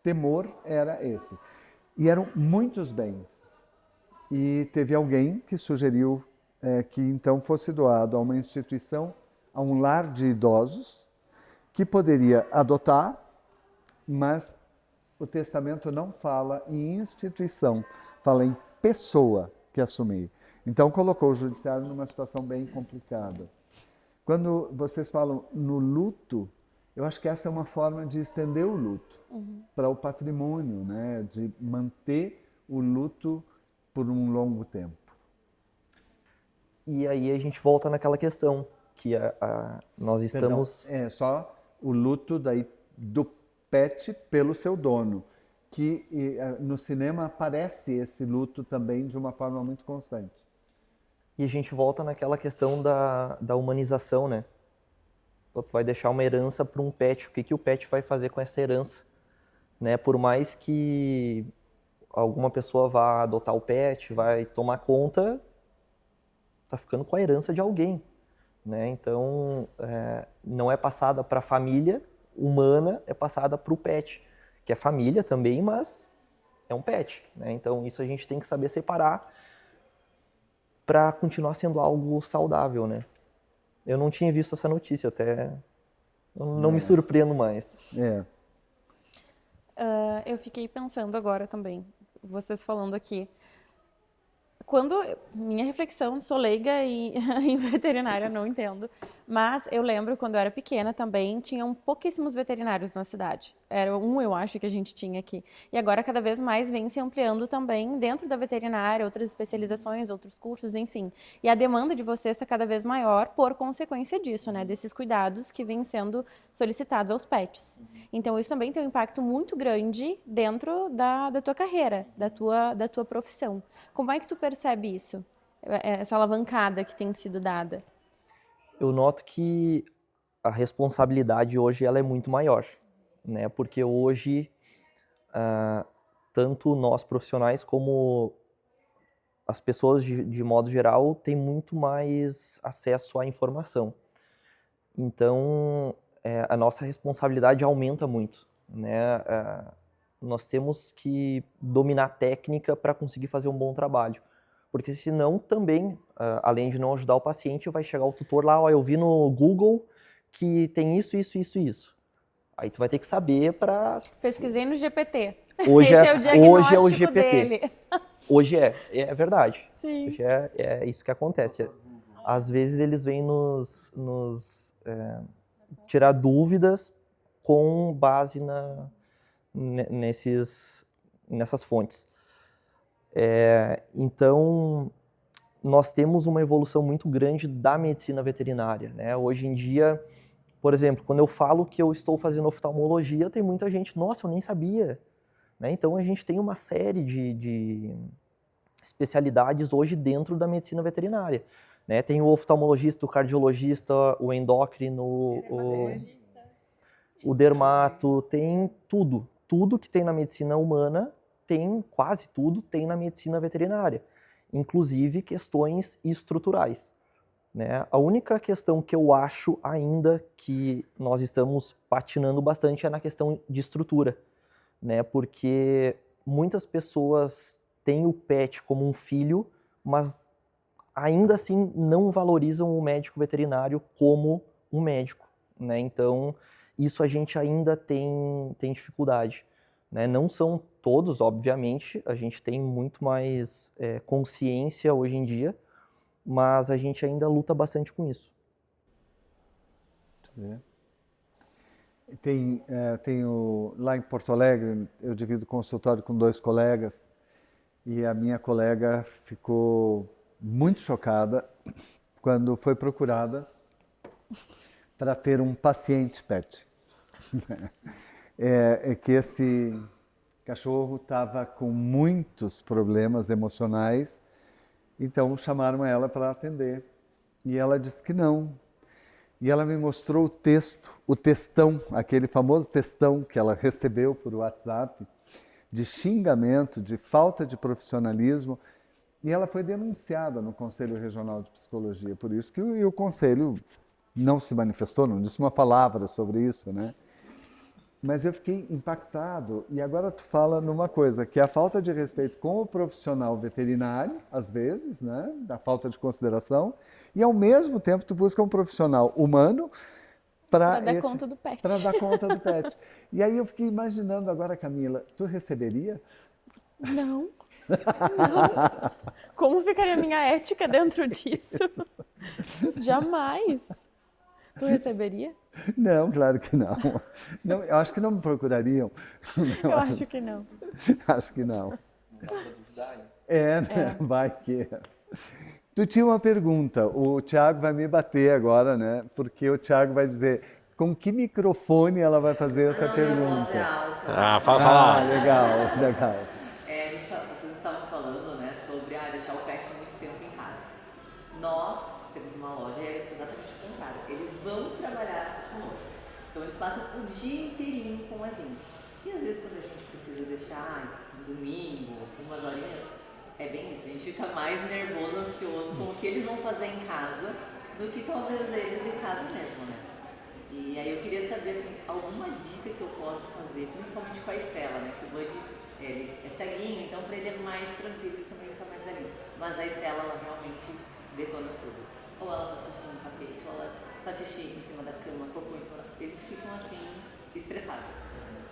temor era esse. E eram muitos bens. E teve alguém que sugeriu que então fosse doado a uma instituição, a um lar de idosos, que poderia adotar, mas o testamento não fala em instituição, fala em pessoa que assumir. Então colocou o judiciário numa situação bem complicada. Quando vocês falam no luto, eu acho que essa é uma forma de estender o luto para o patrimônio, né? De manter o luto por um longo tempo. E aí a gente volta naquela questão que nós estamos... Perdão, só o luto daí do pet pelo seu dono, que no cinema aparece esse luto também de uma forma muito constante. E a gente volta naquela questão da humanização, né? Tu vai deixar uma herança para um pet, o que o pet vai fazer com essa herança? Né? Por mais que alguma pessoa vá adotar o pet, vai tomar conta, tá ficando com a herança de alguém, né? Então, não é passada para a família humana, é passada para o pet, que é família também, mas é um pet, né? Então, isso a gente tem que saber separar para continuar sendo algo saudável, né? Eu não tinha visto essa notícia, até não me surpreendo mais. Eu fiquei pensando agora também, vocês falando aqui. Quando minha reflexão, sou leiga em veterinária, não entendo, mas eu lembro quando eu era pequena também, tinham pouquíssimos veterinários na cidade. Era eu acho, que a gente tinha aqui. E agora cada vez mais vem se ampliando também dentro da veterinária, outras especializações, outros cursos, enfim. E a demanda de vocês está cada vez maior por consequência disso, né? Desses cuidados que vêm sendo solicitados aos pets. Então isso também tem um impacto muito grande dentro da tua carreira, da tua profissão. Como é que tu percebe isso? Essa alavancada que tem sido dada? Eu noto que a responsabilidade hoje ela é muito maior, né? Porque hoje, tanto nós profissionais como as pessoas de modo geral têm muito mais acesso à informação. Então, a nossa responsabilidade aumenta muito, né? Nós temos que dominar a técnica para conseguir fazer um bom trabalho. Porque senão também, além de não ajudar o paciente, vai chegar o tutor lá, ó, eu vi no Google que tem isso, isso, isso, isso. Aí tu vai ter que saber para... Pesquisei no GPT. Hoje Esse é o diagnóstico hoje é o GPT. dele. Hoje é verdade. Sim. Hoje é isso que acontece. Às vezes eles vêm nos tirar dúvidas com base nessas fontes. Então, nós temos uma evolução muito grande da medicina veterinária, né? Hoje em dia, por exemplo, quando eu falo que eu estou fazendo oftalmologia, tem muita gente, nossa, eu nem sabia. Né? Então, a gente tem uma série de especialidades hoje dentro da medicina veterinária. Né? Tem o oftalmologista, o cardiologista, o endócrino, o dermato, tem tudo. Tudo que tem na medicina humana quase tudo tem na medicina veterinária, inclusive questões estruturais, né? A única questão que eu acho ainda que nós estamos patinando bastante é na questão de estrutura, né? Porque muitas pessoas têm o pet como um filho, mas ainda assim não valorizam o médico veterinário como um médico, né? Então, isso a gente ainda tem dificuldade, né? Não são todos, obviamente, a gente tem muito mais consciência hoje em dia, mas a gente ainda luta bastante com isso. Lá em Porto Alegre, eu divido consultório com 2 colegas e a minha colega ficou muito chocada quando foi procurada para ter um paciente pet. É que esse cachorro estava com muitos problemas emocionais, então chamaram ela para atender. E ela disse que não. E ela me mostrou o texto, o textão, aquele famoso textão que ela recebeu por WhatsApp, de xingamento, de falta de profissionalismo. E ela foi denunciada no Conselho Regional de Psicologia. Por isso que o Conselho não se manifestou, não disse uma palavra sobre isso, né? Mas eu fiquei impactado. E agora tu fala numa coisa, que é a falta de respeito com o profissional veterinário, às vezes, né? Da falta de consideração. E ao mesmo tempo tu busca um profissional humano para dar conta do pet. Para dar conta do pet. E aí eu fiquei imaginando agora, Camila, tu receberia? Não. Não. Como ficaria a minha ética dentro disso? Jamais. Tu receberia? Não, claro que não. Não, eu acho que não me procurariam. Eu acho que não. Acho que não. Né? Vai que. Tu tinha uma pergunta. O Thiago vai me bater agora, né? Porque o Thiago vai dizer com que microfone ela vai fazer essa pergunta. Fala. Legal. Vocês estavam falando, né, sobre deixar o pet muito tempo em casa. Nós temos uma loja, é exatamente o contrário. Eles vão trabalhar conosco. Então eles passam o dia inteirinho com a gente. E às vezes quando a gente precisa deixar um domingo, umas horinhas, é bem isso. A gente fica mais nervoso, ansioso com o que eles vão fazer em casa do que talvez eles em casa mesmo, né? E aí eu queria saber, assim, alguma dica que eu posso fazer, principalmente com a Estela, né? Que o Bud, ele é ceguinho, então para ele é mais tranquilo, ele também fica mais ali. Mas a Estela, ela realmente detona tudo. Ou ela faz xixi no tapete, ou ela faz xixi em cima da cama, cocô em cima da cama. Eles ficam assim, estressados.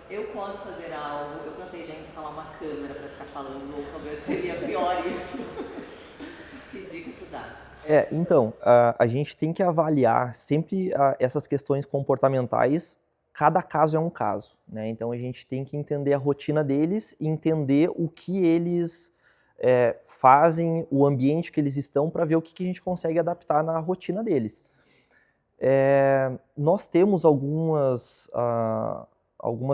Eu posso fazer algo, eu pensei já em instalar uma câmera para ficar falando, ou talvez seria pior isso. Que dica tu dá? Então, a gente tem que avaliar sempre essas questões comportamentais, cada caso é um caso, né? Então a gente tem que entender a rotina deles e entender o que eles fazem, o ambiente que eles estão, para ver o que a gente consegue adaptar na rotina deles. Nós temos algumas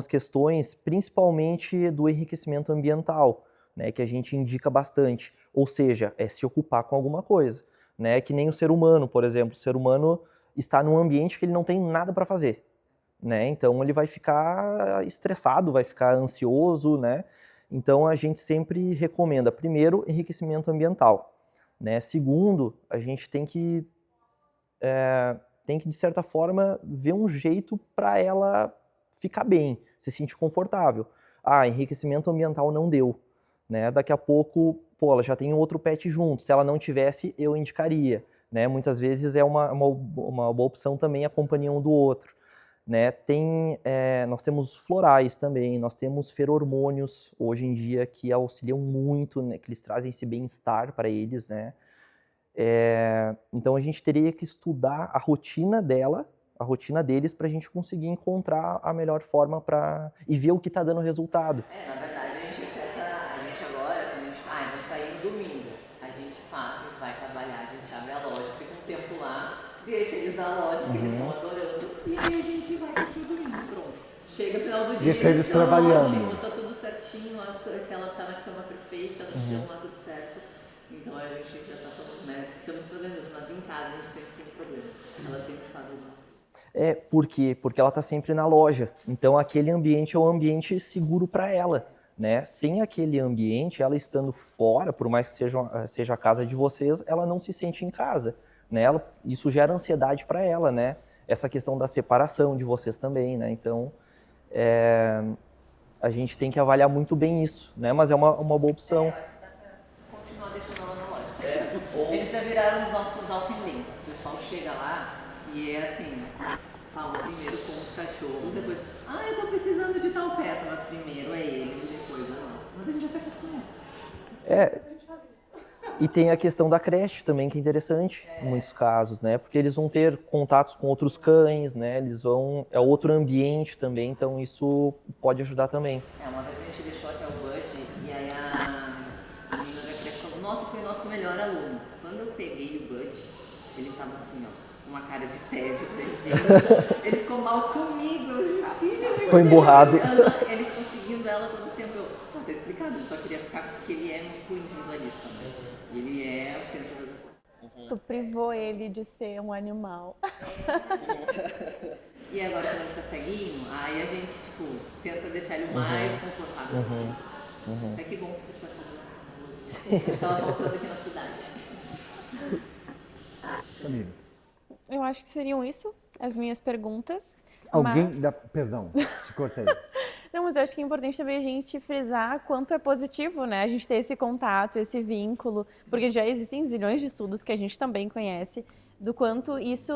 questões, principalmente do enriquecimento ambiental, né, que a gente indica bastante, ou seja, se ocupar com alguma coisa. Né, que nem o ser humano, por exemplo. O ser humano está num ambiente que ele não tem nada para fazer, né? Então ele vai ficar estressado, vai ficar ansioso, né? Então a gente sempre recomenda, primeiro, enriquecimento ambiental, né? Segundo, a gente tem que de certa forma ver um jeito para ela ficar bem, se sentir confortável. Enriquecimento ambiental não deu, né? Daqui a pouco, ela já tem um outro pet junto. Se ela não tivesse, eu indicaria, né? Muitas vezes é uma boa opção também a companhia um do outro, né? Nós temos florais também, nós temos feromônios hoje em dia que auxiliam muito, né? Que eles trazem esse bem-estar para eles, né? Então a gente teria que estudar a rotina deles para a gente conseguir encontrar a melhor forma e ver o que está dando resultado. Na verdade, a gente agora, quando a gente vai sair no domingo, a gente vai trabalhar, a gente abre a loja, fica um tempo lá, deixa eles na loja, que eles estão adorando, e aí a gente vai curtir o domingo, pronto. Chega no final do dia, deixa eles trabalhando. Está tudo certinho, a Estela está na cama perfeita, no chão, tá tudo certo. Então a gente já está falando, né? Estamos fazendo isso, mas em casa a gente sempre tem problema. Ela sempre faz alguma. Por quê? Porque ela está sempre na loja. Então aquele ambiente é um ambiente seguro para ela, né? Sem aquele ambiente, ela estando fora, por mais que seja a casa de vocês, ela não se sente em casa, né? Isso gera ansiedade para ela, né? Essa questão da separação de vocês também, né? Então, a gente tem que avaliar muito bem isso, né? Mas é uma boa opção. Eu acho que dá pra continuar deixando ela na loja. Eles já viraram os nossos alpinlinks. O pessoal chega lá e é assim, fala primeiro com os cachorros, depois, eu tô precisando de tal peça, mas primeiro é eles e depois é nós. Mas a gente já se acostumou. E tem a questão da creche também, que é interessante em muitos casos, né? Porque eles vão ter contatos com outros cães, né? É outro ambiente também, então isso pode ajudar também. Uma vez a gente deixou até o Bud e aí a menina da creche falou, nossa, foi o nosso melhor aluno. Quando eu peguei o Bud, ele tava assim, ó, uma cara de tédio. Ele ficou mal comigo. Ficou emburrado. Ele ficou seguindo ela todo o tempo. Tá explicado, ele só queria ficar porque ele é muito individualista, né? Ele é o centro das atenções. Tu privou ele de ser um animal. E agora quando ele fica ceguinho, aí a gente, tipo, tenta deixar ele o mais confortável possível. Até que bom que tu está fazendo. Estava faltando aqui na cidade. Camila. Eu acho que seriam isso, as minhas perguntas. Perdão, te cortei. Não, mas eu acho que é importante também a gente frisar quanto é positivo, né? A gente ter esse contato, esse vínculo, porque já existem zilhões de estudos que a gente também conhece, do quanto isso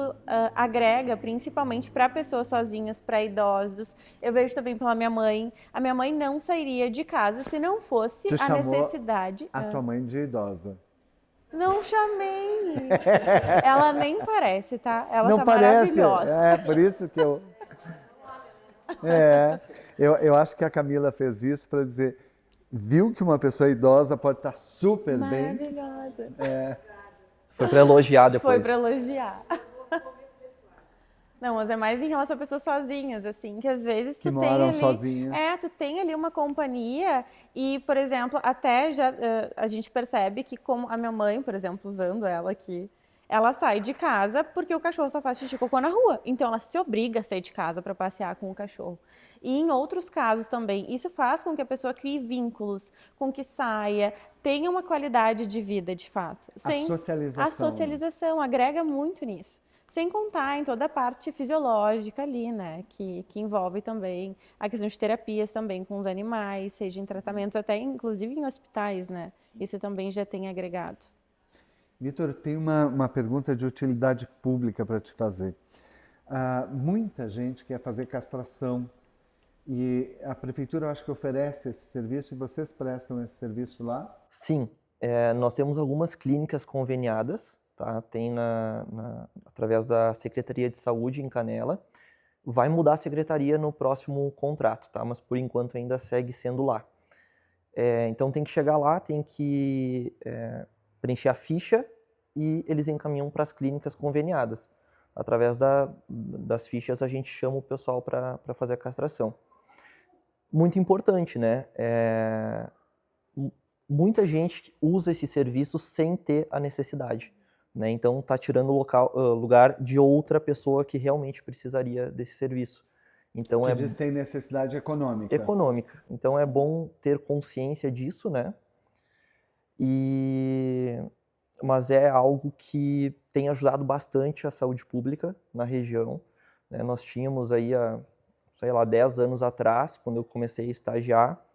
agrega, principalmente para pessoas sozinhas, para idosos. Eu vejo também pela minha mãe. A minha mãe não sairia de casa se não fosse Tu a chamou necessidade. a tua mãe de idosa. Não chamei! Ela nem parece, tá? Ela Não tá parece, maravilhosa. é por isso que eu... Eu acho que a Camila fez isso para dizer, viu que uma pessoa idosa pode estar super bem. Maravilhosa. Foi para elogiar Foi depois. para elogiar. Não, mas é mais em relação a pessoas sozinhas, assim, que às vezes Que tu tem moram ali... sozinhas. Tu tem ali uma companhia e, por exemplo, até já a gente percebe que como a minha mãe, por exemplo, usando ela aqui, ela sai de casa porque o cachorro só faz xixi e cocô na rua. Então ela se obriga a sair de casa para passear com o cachorro. E em outros casos também, isso faz com que a pessoa crie vínculos, com que saia, tenha uma qualidade de vida, de fato. A socialização agrega muito nisso. Sem contar em toda a parte fisiológica ali, né? Que envolve também a questão de terapias também com os animais, seja em tratamentos, até inclusive em hospitais, né? Isso também já tem agregado. Vitor, tem uma pergunta de utilidade pública para te fazer. Muita gente quer fazer castração e a prefeitura, eu acho que oferece esse serviço e vocês prestam esse serviço lá? Sim, nós temos algumas clínicas conveniadas, tá? Tem através da Secretaria de Saúde em Canela. Vai mudar a secretaria no próximo contrato, tá? Mas por enquanto ainda segue sendo lá. Então tem que chegar lá, tem que preencher a ficha e eles encaminham para as clínicas conveniadas. Através das fichas a gente chama o pessoal para fazer a castração. Muito importante, né? Muita gente usa esse serviço sem ter a necessidade, né? Então está tirando o lugar de outra pessoa que realmente precisaria desse serviço. Então sem necessidade econômica. Econômica. Então é bom ter consciência disso, né? Mas é algo que tem ajudado bastante a saúde pública na região, né? Nós tínhamos aí, sei lá, 10 anos atrás, quando eu comecei a estagiar,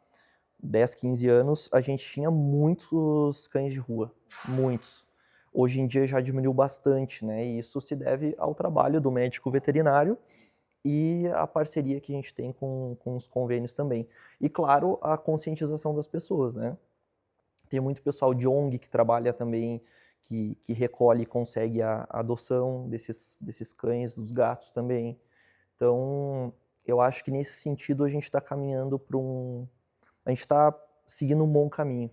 10, 15 anos, a gente tinha muitos cães de rua, muitos. Hoje em dia já diminuiu bastante, né? E isso se deve ao trabalho do médico veterinário e a parceria que a gente tem com os convênios também. E, claro, a conscientização das pessoas, né? Tem muito pessoal de ONG que trabalha também, que recolhe e consegue a adoção desses cães, dos gatos também. Então, eu acho que nesse sentido a gente está caminhando para a gente está seguindo um bom caminho.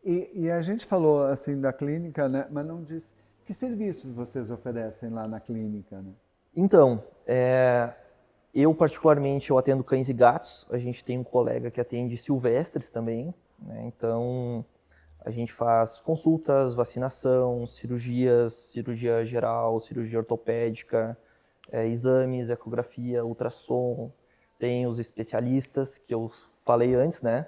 E a gente falou assim da clínica, né? Mas não disse que serviços vocês oferecem lá na clínica, né? Então, eu particularmente eu atendo cães e gatos. A gente tem um colega que atende silvestres também, né? Então a gente faz consultas, vacinação, cirurgia geral, cirurgia ortopédica, exames, ecografia, ultrassom. Tem os especialistas que eu falei antes, né?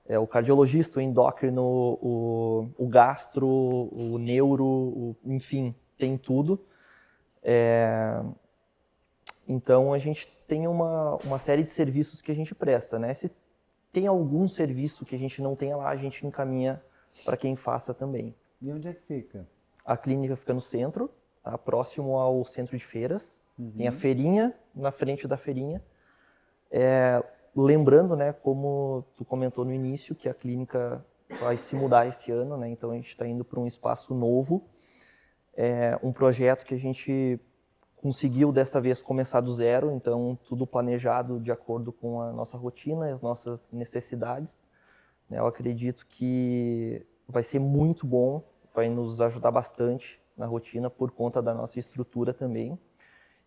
o cardiologista, o endócrino, o gastro, o neuro, enfim, tem tudo. Então, a gente tem uma série de serviços que a gente presta, né? Se tem algum serviço que a gente não tenha lá, a gente encaminha para quem faça também. E onde é que fica? A clínica fica no centro, tá? Próximo ao centro de feiras. Uhum. Tem a feirinha, na frente da feirinha. Lembrando, né, como tu comentou no início, que a clínica vai se mudar esse ano, né? Então a gente está indo para um espaço novo. Um projeto que a gente conseguiu dessa vez começar do zero, então tudo planejado de acordo com a nossa rotina e as nossas necessidades. Eu acredito que vai ser muito bom, vai nos ajudar bastante na rotina por conta da nossa estrutura também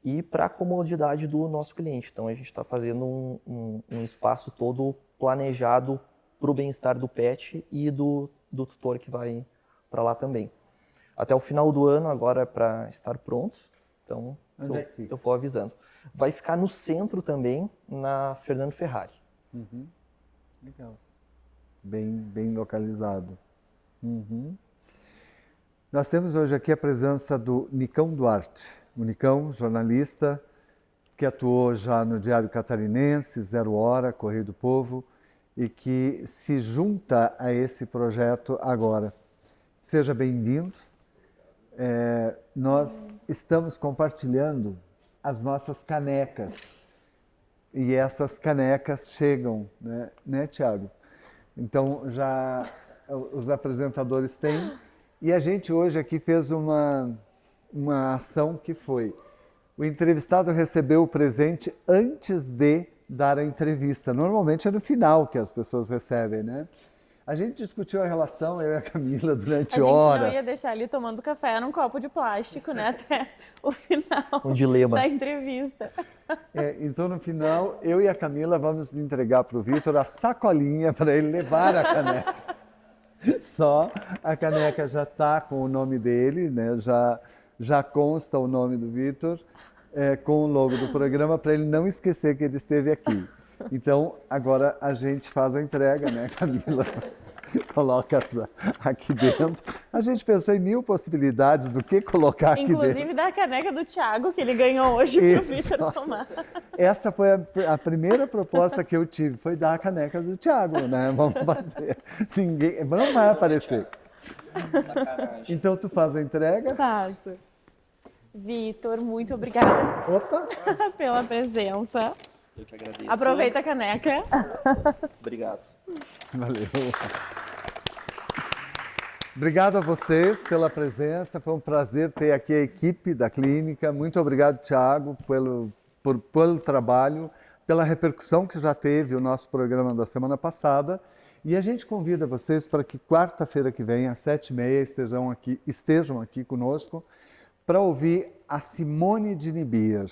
e para a comodidade do nosso cliente. Então a gente está fazendo um espaço todo planejado para o bem-estar do pet e do tutor que vai para lá também. Até o final do ano agora é para estar pronto, então eu vou avisando. Vai ficar no centro também, na Fernando Ferrari. Uhum. Legal. Bem localizado. Uhum. Nós temos hoje aqui a presença do Nicão Duarte. O Nicão, jornalista, que atuou já no Diário Catarinense, Zero Hora, Correio do Povo, e que se junta a esse projeto agora. Seja bem-vindo. Nós estamos compartilhando as nossas canecas. E essas canecas chegam, né, Tiago? Então, já os apresentadores têm. E a gente hoje aqui fez uma ação que foi: o entrevistado recebeu o presente antes de dar a entrevista. Normalmente é no final que as pessoas recebem, né? A gente discutiu a relação, eu e a Camila, durante horas. A gente não ia deixar ali tomando café num copo de plástico, né? Até o final Um dilema. da entrevista. Então, no final, eu e a Camila vamos entregar para o Vitor a sacolinha para ele levar a caneca. Só a caneca já está com o nome dele, né? Já consta o nome do Vitor, com o logo do programa, para ele não esquecer que ele esteve aqui. Então, agora a gente faz a entrega, né, Camila? Coloca aqui dentro. A gente pensou em 1000 possibilidades do que colocar aqui dentro. Inclusive da caneca do Thiago, que ele ganhou hoje para o Vitor tomar. Essa foi a primeira proposta que eu tive, foi dar a caneca do Thiago, né? Vamos fazer. Não vai aparecer. Então, tu faz a entrega? Faço. Vitor, muito obrigada pela presença. Eu que agradeço. Aproveita a caneca. Obrigado. Valeu. Obrigado a vocês pela presença, foi um prazer ter aqui a equipe da clínica. Muito obrigado, Thiago, pelo trabalho, pela repercussão que já teve o nosso programa da semana passada. E a gente convida vocês para que quarta-feira que vem, às 7h30, estejam aqui conosco para ouvir a Simone Dinibier,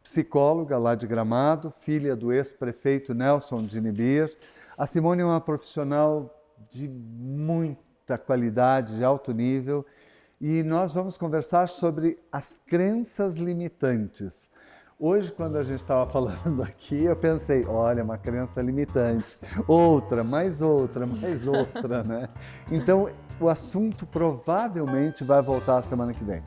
psicóloga lá de Gramado, filha do ex-prefeito Nelson Dinibier. A Simone é uma profissional de muita qualidade, de alto nível, e nós vamos conversar sobre as crenças limitantes. Hoje, quando a gente estava falando aqui, eu pensei, olha, uma crença limitante, outra, né? Então, o assunto provavelmente vai voltar a semana que vem.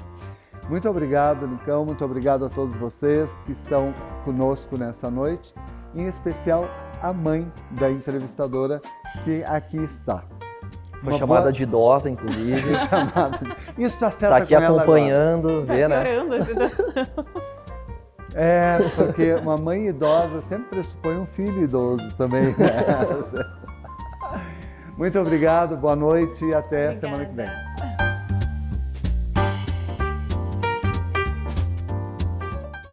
Muito obrigado, Nicão, muito obrigado a todos vocês que estão conosco nessa noite, em especial a mãe da entrevistadora que aqui está. Foi chamada de idosa, inclusive. Isso acerta tá aqui com ela acompanhando, vê, né? Porque uma mãe idosa sempre pressupõe um filho idoso também. Muito obrigado, boa noite e até semana que vem.